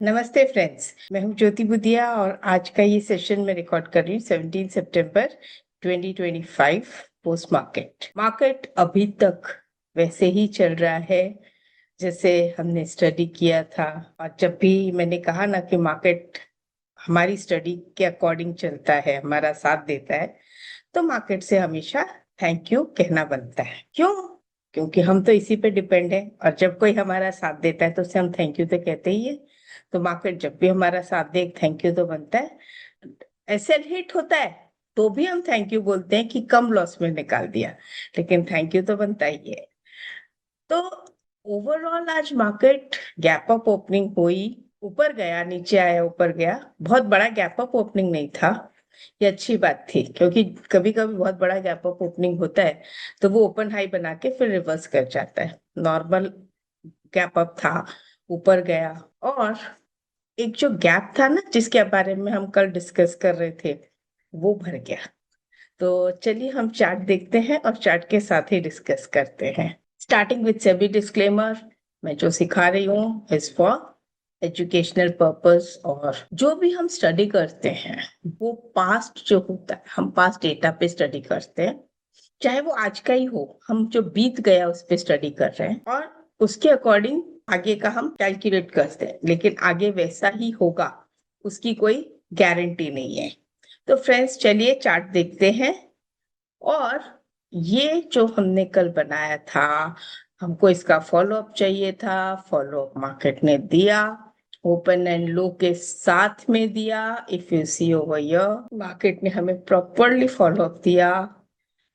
नमस्ते फ्रेंड्स। मैं हूं ज्योति बुदिया और आज का ये सेशन मैं रिकॉर्ड कर रही हूँ 17 सितंबर 2025। पोस्ट मार्केट मार्केट अभी तक वैसे ही चल रहा है जैसे हमने स्टडी किया था। और जब भी मैंने कहा ना कि मार्केट हमारी स्टडी के अकॉर्डिंग चलता है, हमारा साथ देता है, तो मार्केट से हमेशा थैंक यू कहना बनता है। क्यों? क्योंकि हम तो इसी पे डिपेंड है और जब कोई हमारा साथ देता है तो उसे हम थैंक यू तो कहते ही है। तो मार्केट जब भी हमारा साथ दे थैंक यू तो बनता है। एसएल हिट होता है तो भी हम थैंक यू बोलते हैं कि कम लॉस में निकाल दिया, लेकिन थैंक यू तो बनता ही है। तो ओवरऑल आज मार्केट गैप अप ओपनिंग हुई, ऊपर गया नीचे आया ऊपर गया। बहुत बड़ा गैप अप ओपनिंग नहीं था, ये अच्छी बात थी क्योंकि कभी कभी बहुत बड़ा गैप अप ओपनिंग होता है तो वो ओपन हाई बना के फिर रिवर्स कर जाता है। नॉर्मल गैप अप था, ऊपर गया। और एक जो गैप था ना जिसके बारे में हम कल डिस्कस कर रहे थे, वो भर गया। तो चलिए हम चार्ट देखते हैं और चार्ट के साथ ही डिस्कस करते हैं। Starting with SEBI disclaimer. मैं जो सिखा रही हूँ इज फॉर एजुकेशनल पर्पस, और जो भी हम स्टडी करते हैं वो पास्ट जो होता है हम पास्ट डेटा पे स्टडी करते हैं। चाहे वो आज का ही हो, हम जो बीत गया उस पे स्टडी कर रहे हैं और उसके अकॉर्डिंग आगे का हम कैलकुलेट करते हैं, लेकिन आगे वैसा ही होगा उसकी कोई गारंटी नहीं है। तो फ्रेंड्स चलिए चार्ट देखते हैं। और ये जो हमने कल बनाया था, हमको इसका फॉलो अप चाहिए था। फॉलो अप मार्केट ने दिया, ओपन एंड लो के साथ में दिया। If you see over here, market ने हमें प्रॉपरली फॉलो अप दिया।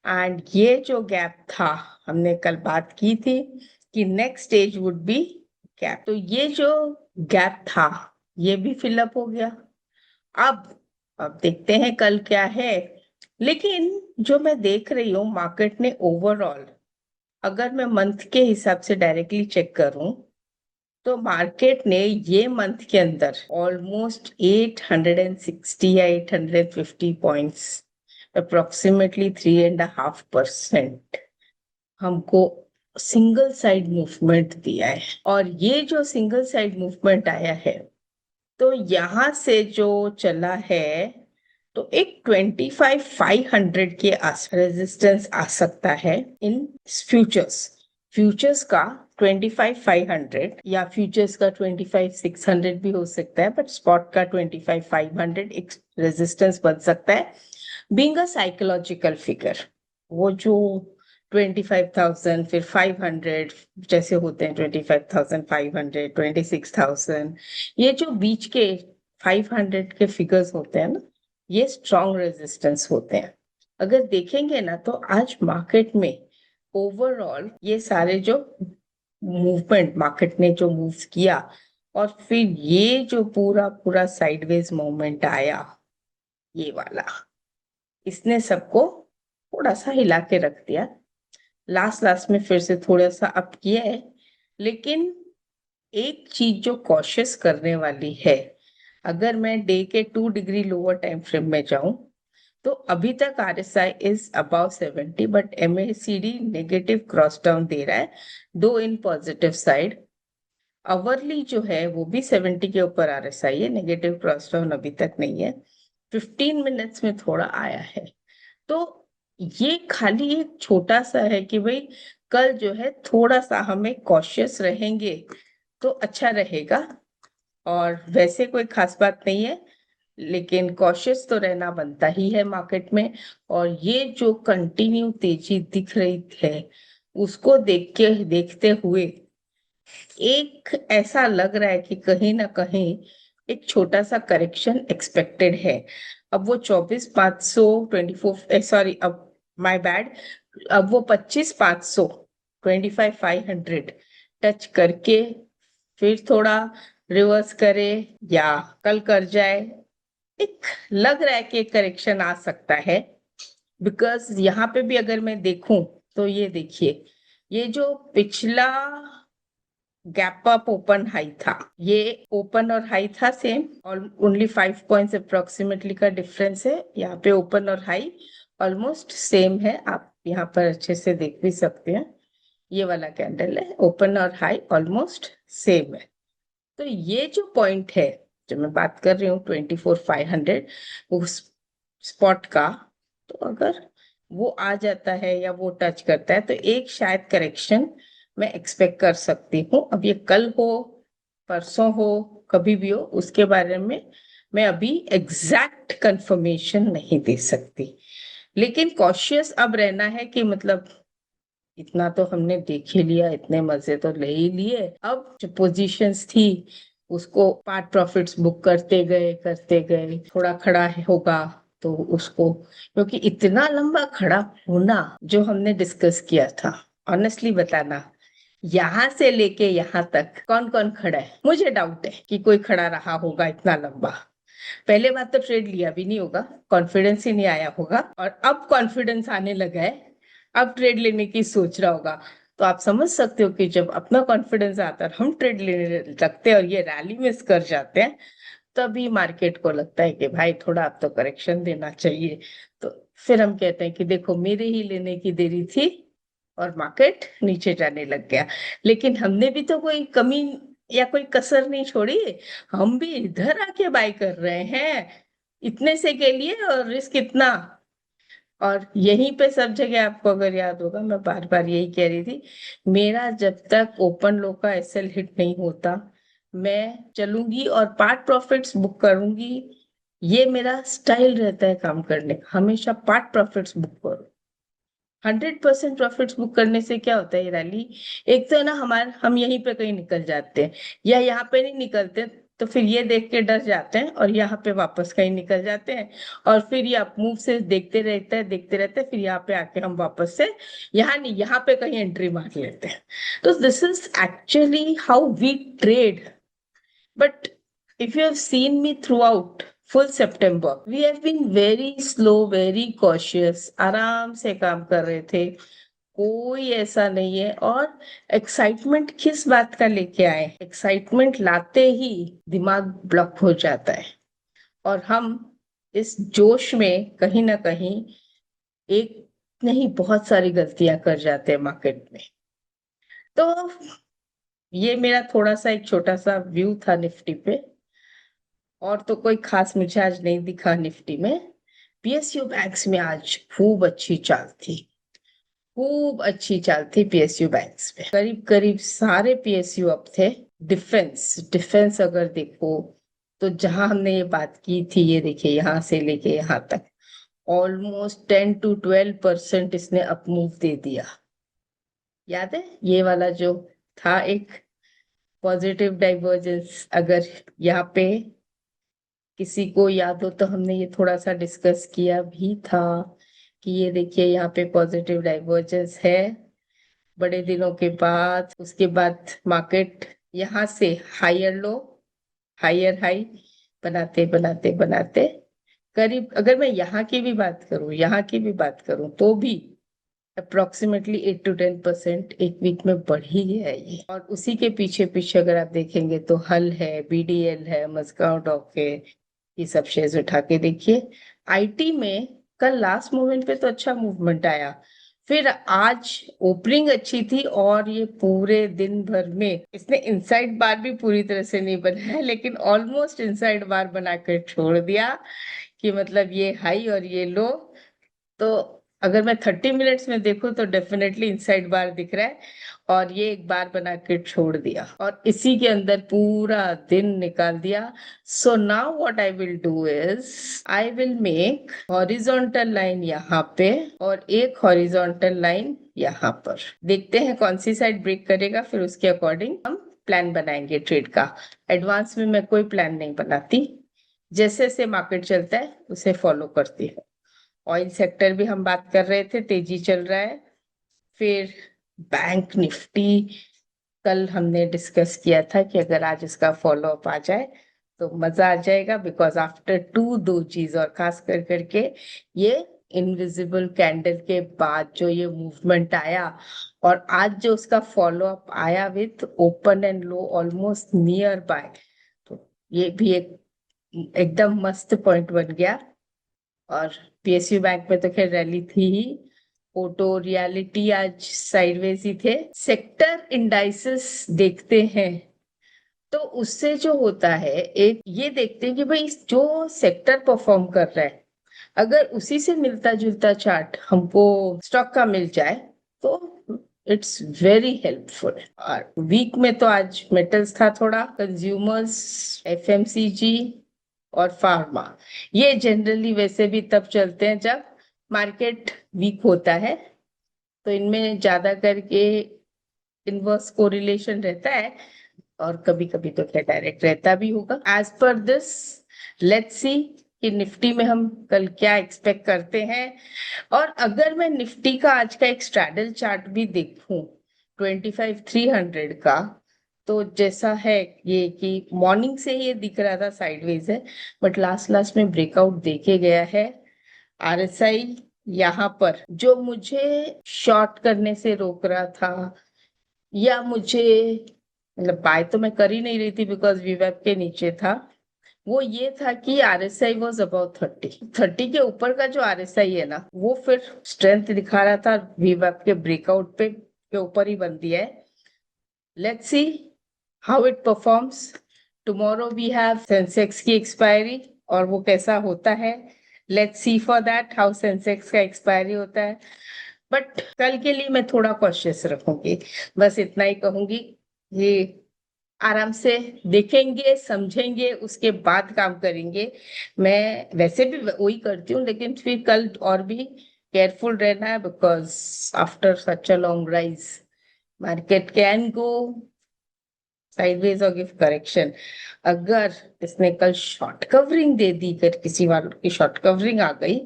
एंड ये जो गैप था, हमने कल बात की थी कि next stage would be gap. तो ये जो गैप था ये भी फिलअप हो गया। अब अब देखते हैं कल क्या है। लेकिन जो मैं देख रही हूँ मार्केट ने ओवरऑल, अगर मैं मंथ के हिसाब से डायरेक्टली चेक करूं, तो मार्केट ने ये मंथ के अंदर ऑलमोस्ट 860 या 850 पॉइंट्स, अप्रोक्सीमेटली 3.5% हमको सिंगल साइड मूवमेंट दिया है। और ये जो सिंगल साइड मूवमेंट आया है, तो यहां से जो चला है, तो एक 25,500 के आस रेजिस्टेंस आ सकता है इन फ्यूचर्स। फ्यूचर्स का 25,500 या फ्यूचर्स का 25,600 भी हो सकता है, बट स्पॉट का 25,500 एक रेजिस्टेंस बन सकता है। बीइंग अ साइकोलॉजिकल फिगर, वो जो 25,000 फिर 500 जैसे होते हैं, 25,500 26,000, ये जो बीच के 500 के फिगर्स होते हैं ना, ये स्ट्रॉन्ग रेजिस्टेंस होते हैं। अगर देखेंगे ना तो आज मार्केट में ओवरऑल ये सारे जो मूवमेंट मार्केट ने जो मूव किया, और फिर ये जो पूरा पूरा साइडवेज मूवमेंट आया, ये वाला, इसने सबको थोड़ा सा हिला के रख दिया। लास्ट लास्ट में फिर से थोड़ा सा अप किया है। लेकिन एक चीज जो कॉशियस करने वाली है, अगर मैं डे के 2 डिग्री लोअर टाइम फ्रेम में जाऊं, तो अभी तक RSI is about 70, but MACD negative cross down दे रहा है, दो इन पॉजिटिव साइड। अवरली जो है वो भी 70 के ऊपर RSI है, नेगेटिव क्रॉस डाउन अभी तक नहीं है। 15 मिनट्स में थोड़ा आया है। तो ये खाली एक छोटा सा है कि भाई कल जो है थोड़ा सा हमें कॉशियस रहेंगे तो अच्छा रहेगा। और वैसे कोई खास बात नहीं है, लेकिन कॉशियस तो रहना बनता ही है मार्केट में। और ये जो कंटिन्यू तेजी दिख रही है, उसको देखते हुए एक ऐसा लग रहा है कि कहीं ना कहीं एक छोटा सा करेक्शन एक्सपेक्टेड है। अब वो 24,524, सॉरी, अब माय बैड, अब वो 25,500, 25,500 टच करके फिर थोड़ा रिवर्स करे या कल कर जाए। एक लग रहा है कि एक करेक्शन आ सकता है। बिकॉज यहाँ पे भी अगर मैं देखूं, तो ये देखिए, ये जो पिछला गैप अप ओपन हाई था, ये ओपन और हाई था सेम, और ओनली 5 पॉइंट्स अप्रोक्सीमेटली का डिफरेंस है। यहाँ पे ओपन और हाई ऑलमोस्ट सेम है, आप यहाँ पर अच्छे से देख भी सकते हैं। ये वाला कैंडल है, ओपन और हाई ऑलमोस्ट सेम है। तो ये जो पॉइंट है, जो मैं बात कर रही हूँ 24,500 उस स्पॉट का, तो अगर वो आ जाता है या वो टच करता है तो एक शायद करेक्शन मैं एक्सपेक्ट कर सकती हूँ। अब ये कल हो, परसों हो, कभी भी हो, उसके बारे में मैं अभी एग्जैक्ट कंफर्मेशन नहीं दे सकती। लेकिन कॉशियस अब रहना है कि मतलब इतना तो हमने देख ही लिया, इतने मजे तो ले ही लिए, अब जो पोजीशंस थी उसको पार्ट प्रॉफिट्स बुक करते गए, थोड़ा खड़ा होगा तो उसको, क्योंकि इतना लंबा खड़ा होना जो हमने डिस्कस किया था, ऑनेस्टली बताना, यहाँ से लेके यहाँ तक कौन कौन खड़ा है, मुझे डाउट है कि कोई खड़ा रहा होगा इतना लंबा। पहले बात तो ट्रेड लिया भी नहीं होगा, कॉन्फिडेंस ही नहीं आया होगा, और अब कॉन्फिडेंस आने लगा है, अब ट्रेड लेने की सोच रहा होगा। तो आप समझ सकते हो कि जब अपना कॉन्फिडेंस आता है और हम ट्रेड लेने लगते हैं और ये रैली मिस कर जाते हैं, तभी मार्केट को लगता है कि भाई थोड़ा अब तो करेक्शन देना चाहिए। तो फिर हम कहते हैं कि देखो मेरे ही लेने की देरी थी और मार्केट नीचे जाने लग गया। लेकिन हमने भी तो कोई कमी या कोई कसर नहीं छोड़ी, हम भी इधर आके बाय कर रहे हैं इतने से के लिए, और रिस्क इतना। और यहीं पे सब जगह आपको अगर याद होगा, मैं बार बार यही कह रही थी, मेरा जब तक ओपन लो का एसएल हिट नहीं होता मैं चलूंगी और पार्ट प्रॉफिट्स बुक करूंगी। ये मेरा स्टाइल रहता है काम करने का, हमेशा पार्ट प्रॉफिट्स बुक करो। 100% प्रॉफिट्स बुक करने से क्या होता है, ये रैली एक तो है ना, हमारे हम यहीं पे कहीं निकल जाते हैं, या यहाँ पे नहीं निकलते तो फिर ये देख के डर जाते हैं और यहाँ पे वापस कहीं निकल जाते हैं, और फिर ये अप मूव से देखते रहते हैं, फिर यहाँ पे आके हम वापस से यहाँ नहीं, यहाँ पे कहीं एंट्री मार लेते हैं। तो this is actually how we trade. But if you have seen me throughout full September, we have been very slow, very cautious, आराम से काम कर रहे थे, कोई ऐसा नहीं है। और एक्साइटमेंट किस बात का लेके आए, एक्साइटमेंट लाते ही दिमाग ब्लॉक हो जाता है, और हम इस जोश में कहीं ना कहीं एक नहीं बहुत सारी गलतियां कर जाते हैं मार्केट में। तो ये मेरा थोड़ा सा एक छोटा सा व्यू था निफ्टी पे, और तो कोई खास मुझे आज नहीं दिखा निफ्टी में। पीएसयू बैंक्स में आज खूब अच्छी चाल थी, खूब अच्छी चाल थी पीएसयू बैंक्स में, करीब करीब सारे पीएसयू अप थे। डिफेंस डिफेंस अगर देखो तो जहां हमने ये बात की थी, ये देखिए यहाँ से लेके यहाँ तक ऑलमोस्ट 10 to 12% इसने अप मूव दे दिया। याद है ये वाला जो था एक पॉजिटिव डाइवर्जेंस, अगर यहाँ पे किसी को याद हो तो हमने ये थोड़ा सा डिस्कस किया भी था कि ये देखिए यहाँ पे पॉजिटिव डाइवर्जेंस है बड़े दिनों के बाद। उसके बाद मार्केट यहाँ से हायर लो हायर हाई बनाते बनाते बनाते करीब, अगर मैं यहाँ की भी बात करूं तो भी अप्रोक्सीमेटली 8 to 10% एक वीक में बढ़ ही गया है ये। और उसी के पीछे पीछे अगर आप देखेंगे तो हल है, बीडीएल है, मस्काउ डॉक है, ये सब शेयर्स उठा के देखिए। आईटी में कल लास्ट मोमेंट पे तो अच्छा मूवमेंट आया, फिर आज ओपनिंग अच्छी थी, और ये पूरे दिन भर में इसने इनसाइड बार भी पूरी तरह से नहीं बनाया, लेकिन ऑलमोस्ट इनसाइड बार बना कर छोड़ दिया, कि मतलब ये हाई और ये लो। तो अगर मैं 30 मिनट्स में देखूं तो डेफिनेटली इनसाइड बार दिख रहा है, और ये एक बार बना के छोड़ दिया और इसी के अंदर पूरा दिन निकाल दिया। So now what I will do is I will make horizontal line यहाँ पे और एक हॉरिजॉन्टल लाइन यहाँ पर, देखते हैं कौन सी साइड ब्रेक करेगा, फिर उसके अकॉर्डिंग हम प्लान बनाएंगे ट्रेड का। एडवांस में मैं कोई प्लान नहीं बनाती, जैसे जैसे मार्केट चलता है उसे फॉलो करती हूँ। ऑयल सेक्टर भी हम बात कर रहे थे, तेजी चल रहा है। फिर बैंक निफ्टी कल हमने डिस्कस किया था कि अगर आज इसका फॉलो अप आ जाए तो मजा आ जाएगा, बिकॉज आफ्टर टू दो चीज, और खास कर करके ये इनविजिबल कैंडल के बाद जो ये मूवमेंट आया, और आज जो उसका फॉलो अप आया with open and low almost near by, तो ये भी एक एकदम मस्त पॉइंट बन गया। और पीएसयू बैंक में तो खैर रैली थी ही। ऑटो रियलिटी आज साइडवेज ही थे। सेक्टर इंडाइसेस देखते हैं तो उससे जो होता है, एक ये देखते हैं कि भाई जो सेक्टर परफॉर्म कर रहा है, अगर उसी से मिलता जुलता चार्ट हमको स्टॉक का मिल जाए तो इट्स वेरी हेल्पफुल। और वीक में तो आज मेटल्स था, थोड़ा कंज्यूमर्स, एफएमसीजी और फार्मा। ये जनरली वैसे भी तब चलते हैं जब मार्केट वीक होता है, तो इनमें ज्यादा करके इनवर्स कोरिलेशन रहता है, और कभी कभी तो क्या डायरेक्ट रहता भी होगा। As per this, let's see कि निफ्टी में हम कल क्या एक्सपेक्ट करते हैं। और अगर मैं निफ्टी का आज का एक स्ट्रैडल चार्ट भी देखूं 25,300 का, तो जैसा है ये कि मॉर्निंग से ही ये दिख रहा था साइडवेज है, बट लास्ट लास्ट में ब्रेकआउट देके गया है। आरएसआई यहाँ पर जो मुझे शॉर्ट करने से रोक रहा था, या मुझे, मतलब बाय तो मैं कर ही नहीं रही थी बिकॉज वीवेब के नीचे था, वो ये था कि आरएसआई वाज अबाउट 30 के ऊपर का जो आरएसआई है ना, वो फिर स्ट्रेंथ दिखा रहा था, वीवेब के ब्रेकआउट पे के ऊपर ही बन दिया है। Let's see how it performs. Tomorrow we have Sensex की एक्सपायरी, और वो कैसा होता है, let's see for that how Sensex का एक्सपायरी होता है। बट कल के लिए मैं थोड़ा कॉशियस रखूंगी, बस इतना ही कहूंगी। ये आराम से देखेंगे, समझेंगे, उसके बाद काम करेंगे। मैं वैसे भी वही करती हूँ, लेकिन फिर कल और भी केयरफुल रहना है, because after such a long rise market can go sideways और गिव करेक्शन। अगर इसने कल शॉर्ट कवरिंग दे दी, अगर किसी वालों की शॉर्ट कवरिंग आ गई,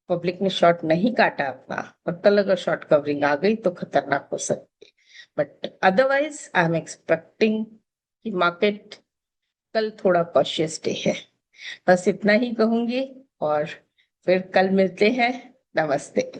पब्लिक ने शॉर्ट नहीं काटा अपना, और कल अगर शॉर्ट कवरिंग आ गई तो खतरनाक हो सकती है। But otherwise I am expecting कि मार्केट कल थोड़ा कॉशियस डे है। बस इतना ही कहूंगी, और फिर कल मिलते हैं। नमस्ते।